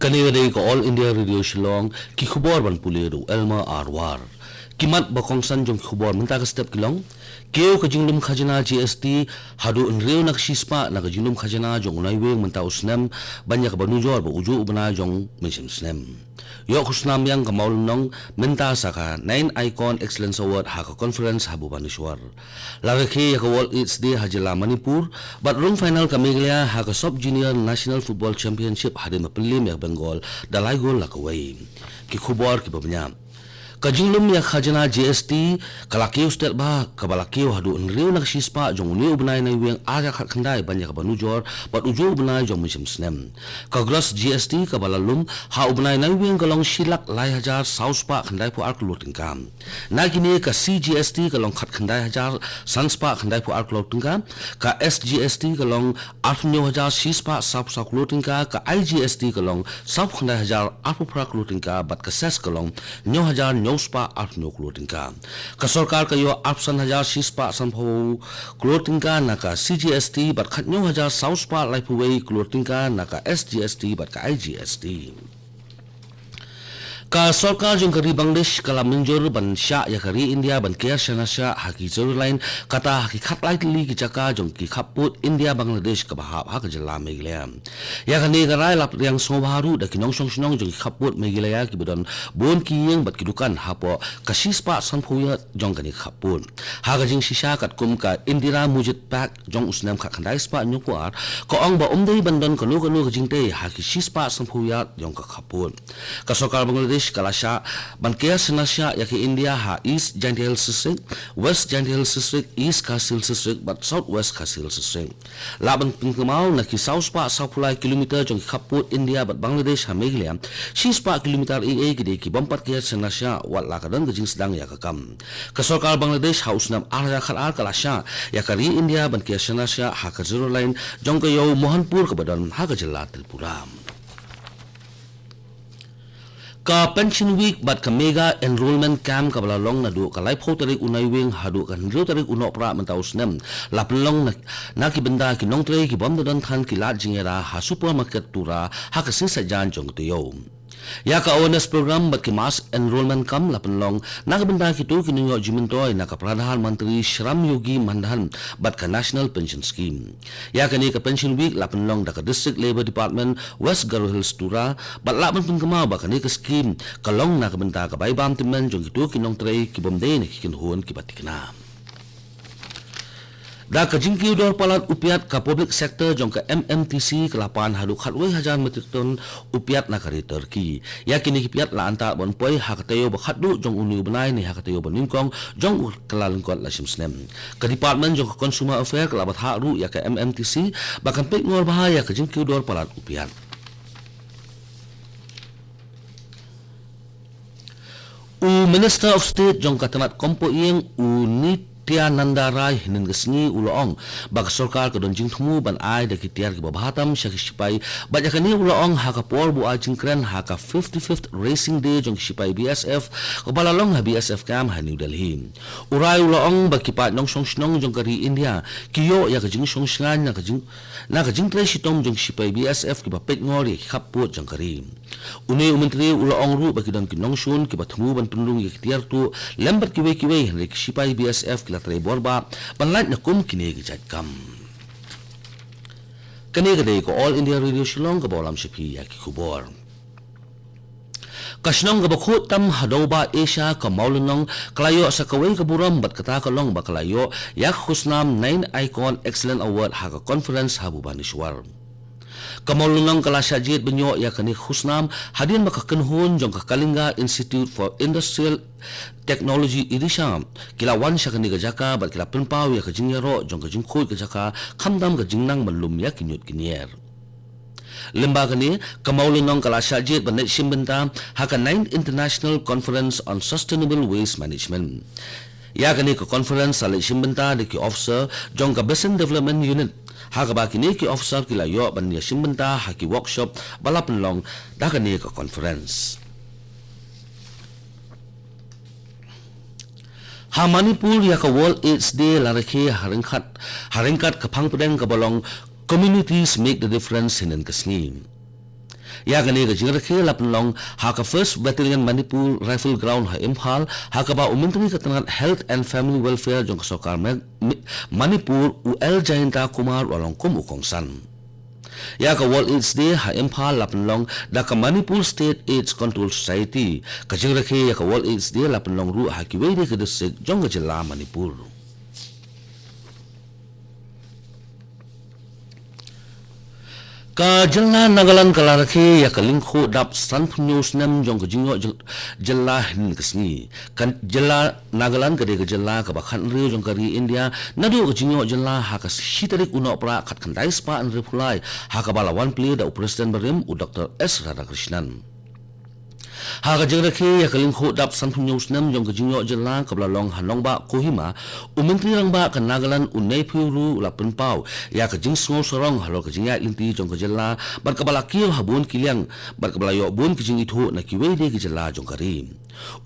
Kanina ko All India Radio Shillong ki khubor ban puliru Elma Arwar kimat bakongsan jong khubor minta ka step kilong keo ka jinglum khajana GST hadu unreu nak shispa na ka jinglum khajana jong unai weng minta usnem banyak banujor ba uju ubna jong mission snem yo khusnam yang ka maulnong minta saka 9 icon excellence award ha ka conference habu banishwar larakhe ya ka world it's day hajila manipur but rung final ka meglia ha ka sub junior national football championship hadin mapelim ya bengal dalai gol la ka wei ki khubor ki babnya Kajinglum ya khajana GST kalakeu stel ba kabalakeu hadu unreu nak shispa jong uneu benai na weng ara khat khandai banyak banujor pat ujo benai jong misim snem kagras GST kabalalum ha ubnai na weng kalong silak lai hajar sauspa khandai pu ark lotingkam nagini ka CGST kalong khat khandai hajar sanspa khandai pu ark lotingkam ka SGST kalong 8000 shispa sap sak lotingka ka IGST kalong sap khandai hajar arp prak lotingka bat ka ses kalong 9000 Spa arno klotingka ka sarkar kayo 8000 shispa sanpho klotingka naka CGST bat khatnyo hajar sauspa laipuwei klotingka naka SGST bat ka IGST ka sarkar jong kari Bangladesh kala minjor ban sya ya kari India ban care shanasya haki line kata haki khat lai li ki chaka jong ki khaput India Bangladesh ka bahap ha ka jala meglea ya kani garai lap yang sobaru da kinong song sinong jong ki khaput meglea ki bodon bon ki yeng bat ki dukan hapo ka shispa sanphuya jong kani khaput ha ka jing shisha kat kum ka Indira Mujit Pak jong usnam kha khandai spa nyopar ko ong ba umdei bandon kanu ka jingte haki shispa sanphuya jong ka khaput ka sarkar Bangladesh kalasya bankia senasya yaki India ha East Giant Hills District, West Giant Hills District, East Khasi District, but Southwest Khasi District. Laban pengkemau naki South pa 10 kilometer jong kaput India but Bangladesh ha meglia, East pa kilometer ii gede ki bompat kia senasya wat lakadan kejing sedang ya kakam. Kasarkar Bangladesh ha usnam arya khalar kalasya yakari India bankia senasya ha ka zero line jong kayo Mohanpur kebadan ha ka jela Tripura. Ka pension week bat ka mega enrollment camp ka balalong na du ka lai pho tarik unai weng hadu kan rio tarik uno pra mentaus nem lapelong na ki benda ki nong tre ki bom dan than ki lat jingera ha supermarket tura ha ka sin sajan jong tiyo ya ka awareness program bat ki mass enrollment kam lapelong na ka benda ki tu ki nyo jimintoy na ka pradhan mantri Shram Yogi Mandhan bat ka national pension scheme ya ka ni ka pension week lapelong da ka district labor department West Garo Hills tura bat laban pun kemau ba ka ni ka scheme kalong na ka benda ka bai bam timen jong ki tu ki nong tre ki bom de ni ki kin huon ki batikna da ka jingkiu dor palat upiat ka public sector jong ka MMTC kelapan hadu khatwei hajar metrik ton upiat na kari Turkey ya kini ki piat la anta bon poi hakatayo ba khadu jong uni benai ni hakatayo ba ningkong jong kelalengkot la simsnem ka department jong ka consumer affair kelabat haru ya ka MMTC bahkan pek ngor bahaya ka jingkiu dor palat upiat Minister of State jong ka tanat kompo iyeng unit Tia Nandarai hinin kesni uloong bak sarkar ka donjing thumu ban ai da kitiar ki babahatam syakisipai banyak ni uloong ha ka por bu ajing kren ha ka 55th racing day jong sipai BSF ka balalong ha BSF camp ha New Delhi urai uloong bak kipat nong song snong jong kari India kiyo ya ka jing song sngan na ka jing tre sitom jong sipai BSF ki bapet ngori khaput jong kari une umentri uloong ru bak don kinong shun ki bathumu ban pendung ki kitiar tu lembat ki we ki sipai BSF Latre borba panlat na kum kini gijat kam kani gade ko All India Radio Shillong ka bolam shipi ya ki kubor kasnong ga bakhut tam hadoba Asia ka maulunong kalayo sa kawai ka buram bat kata kalong bakalayo yak khusnam 9 icon excellent award ha ka conference habu banishwar Kamalunang kalasya jit benyo ya kani khusnam hadin makakenhun jong ka Kalinga Institute for Industrial Technology Idisham kila wan sya kani gajaka bat kila penpau ya ka jingyaro jong ka jingkhoi gajaka khamdam ka jingnang malum ya kinyut kinyer lembaga ni kamaulunong kalasya jit banai simbenta ha ka 9th International Conference on Sustainable Waste Management ya kani ka conference salai simbenta de ki officer jong ka Basin Development Unit Haka ba kini ki officer kila yo ban niya simbenta haki workshop balapan long da kani ka conference ha Manipur ya ka World AIDS Day larake haringkat kapang pedeng ka balong communities make the difference hinin kasni Ya kani ka jingra ke lapnlong ha ka first battalion Manipur rifle ground ha Imphal ha ka ba umintri ka tangat health and family welfare jong ka sokar Manipur UL Jainta Kumar walong kum ukongsan. Ya ka World AIDS Day ha Imphal lapnlong da ka Manipur State AIDS Control Society ka jingra ke ya ka World AIDS Day lapnlong ru ha ki wei de ka district jong ka jilla Manipur. Ka jalla Nagaland kalarake ya ka lingkho dap san news nam jong ka jingo jalla hin kasni kan jalla Nagaland ka de ka jalla ka bakhan rio jong ka ri India nadu ka jingo jalla ha ka shitarik uno pra khat khandai spa an reply ha ka bala one play da president barim u Dr. S Radhakrishnan ha ka jingra ke ya ka lingkho dap san news nam jong ka jingo jalla ka bala long hanong ba Kohima umintri rang ba ka Nagaland unai puru la penpau ya ka jing sngo sorong halo ka jinga linti jong ka jalla bar ka bala kio habun kiliang bar ka bala yo bun ki jing itho na ki wei de ki jalla jong ka ri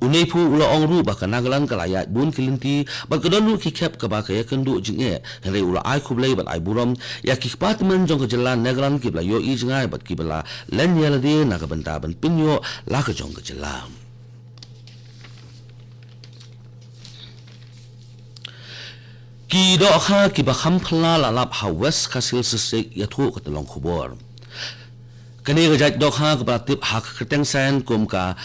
unai pu ula ong ru ba ka Nagaland ka layat bun kilinti bar ka donu ki kep ka ba ka ya kendu jing e hre ula ai khublei bat ai buram ya ki patmen jong ka jalla Nagaland ki bala yo i jingai bat ki bala len ya de na ka banta ban pinyo la ka jong ka jalla. Ki do kha ki ba kham phla la lap ha West Khasi sik ya thu ka talong khubor kani ga jat do kha ka ba tip ha ka teng san kum ka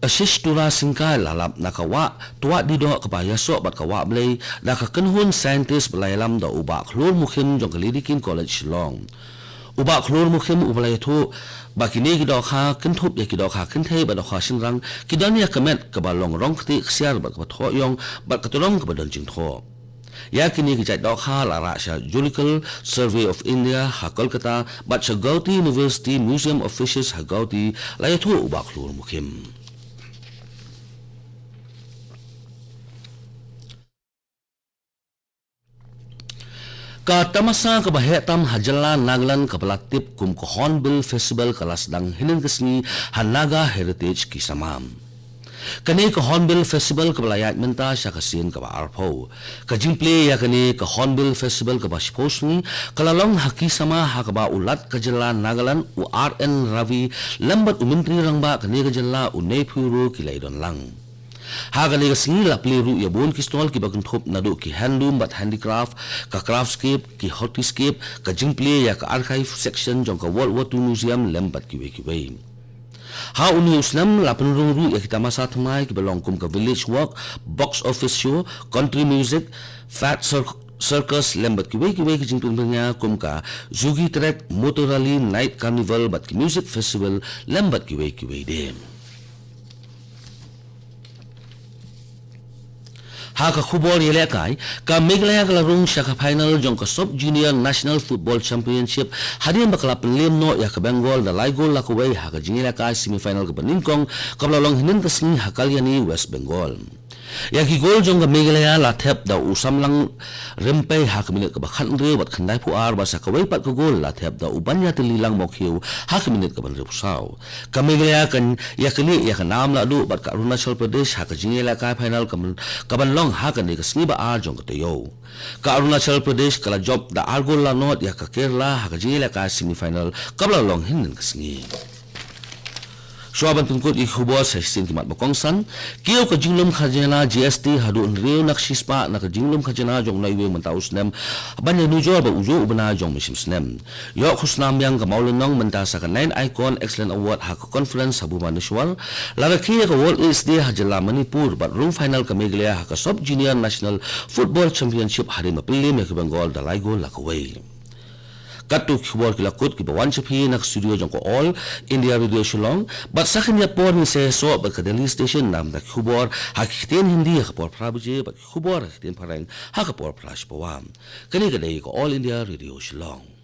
asistura singka la lap na ka wa tuwa di do ka ba ya so bat ka wa blei da ka kanhun scientist blai lam da uba khlor mukhim jong ka lidikin college Shillong uba khlor mukhim ublai thu ba kini ki do kha kan thup ya ki do kha kan thei ba do kha singrang ki don ya kamet ka ba long rong khti xiar ba ka tho yong ba ka tolong ka ba don jing tho ya kini ki jat do kha la ra sha Geological Survey of India ha Kolkata ba cha Gauti University Museum of Fishes ha Gauti la ya thu uba khlor mukhim ka tamasa ka bahetam hajalla Nagaland ka palatip kum ko Hornbill Festival kalas dang hinin kasni Hanaga Heritage ki samam kani ka Hornbill Festival ka balayat menta sya kasin ka arpo ka jimple ya kani ka Hornbill Festival ka basposni kalalong haki sama ha ka ba ulat ka jalla Nagaland u RN Ravi lambat umintri rangba kani ka jalla u nepuro kilaidon lang ha ka lega singi la pliru ya bon ki stall ki bagun thop nadu ki handloom but handicraft ka craftscape ki hortiscape ka jingple ya ka archive section jong ka World War II museum lembat ki we ha uni uslam la penurung ru ya kita masa thamai ki belong kum ka village walk box office show country music fat circus lembat ki we ki jingpin nya kum ka zugi trek motor rally night carnival but ki music festival lembat ki we dem ha ka khubor yele kai ka Meghalaya ka larung shaka final jong ka sub junior national football championship hadian bakla penlem no ya ka Bengal da laigol la ko wei ha ka jingila ka semi final ka baningkong ka lalong hinin kasni ha kalyani West Bengal ya ki gol jong ka Meghalaya la thep da usam lang rempe ha ka minit ka bakhan re bat khandai pu ar ba sa ka wei pat ka gol la thep da ubanya tililang mokhiu ha ka minit ka ban re pusau ka Meghalaya kan ya kani ya ka nam la du bat ka Arunachal Pradesh ha ka jingila ka final ka ban long ha ka ni ka sniba ar jong ka yo ka Arunachal Pradesh kala job da argol la not ya ka Kerala ha ka jingila ka semi final kabla long hin ka sngi Shuaban tungkot ikhubor sa sin kimat bakongsan kiyo ka jinglum khajana GST hadu unreo nakshispa na ka jinglum khajana jong naiwe mentaus nem banya nujor ba ujo ubana jong mishim snem yo khusnam yang ka maulunong menta sa ka 9 icon excellent award ha ka conference habu manushwal lara kiyo ka World AIDS Day hajala Manipur but room final ka Meghalaya ha ka sub junior national football championship hari mapilim ya ka Bengal da laigol la ka way katu khubor kila kot ki bawan chapi nak studio jong ko all India radio Shillong but sakhin ya por ni se so ba ka Delhi station nam da khubor hakiten hindi ha por prabuje ba khubor hakiten parang ha ka por prash pawam kani ka dei ko all India radio Shillong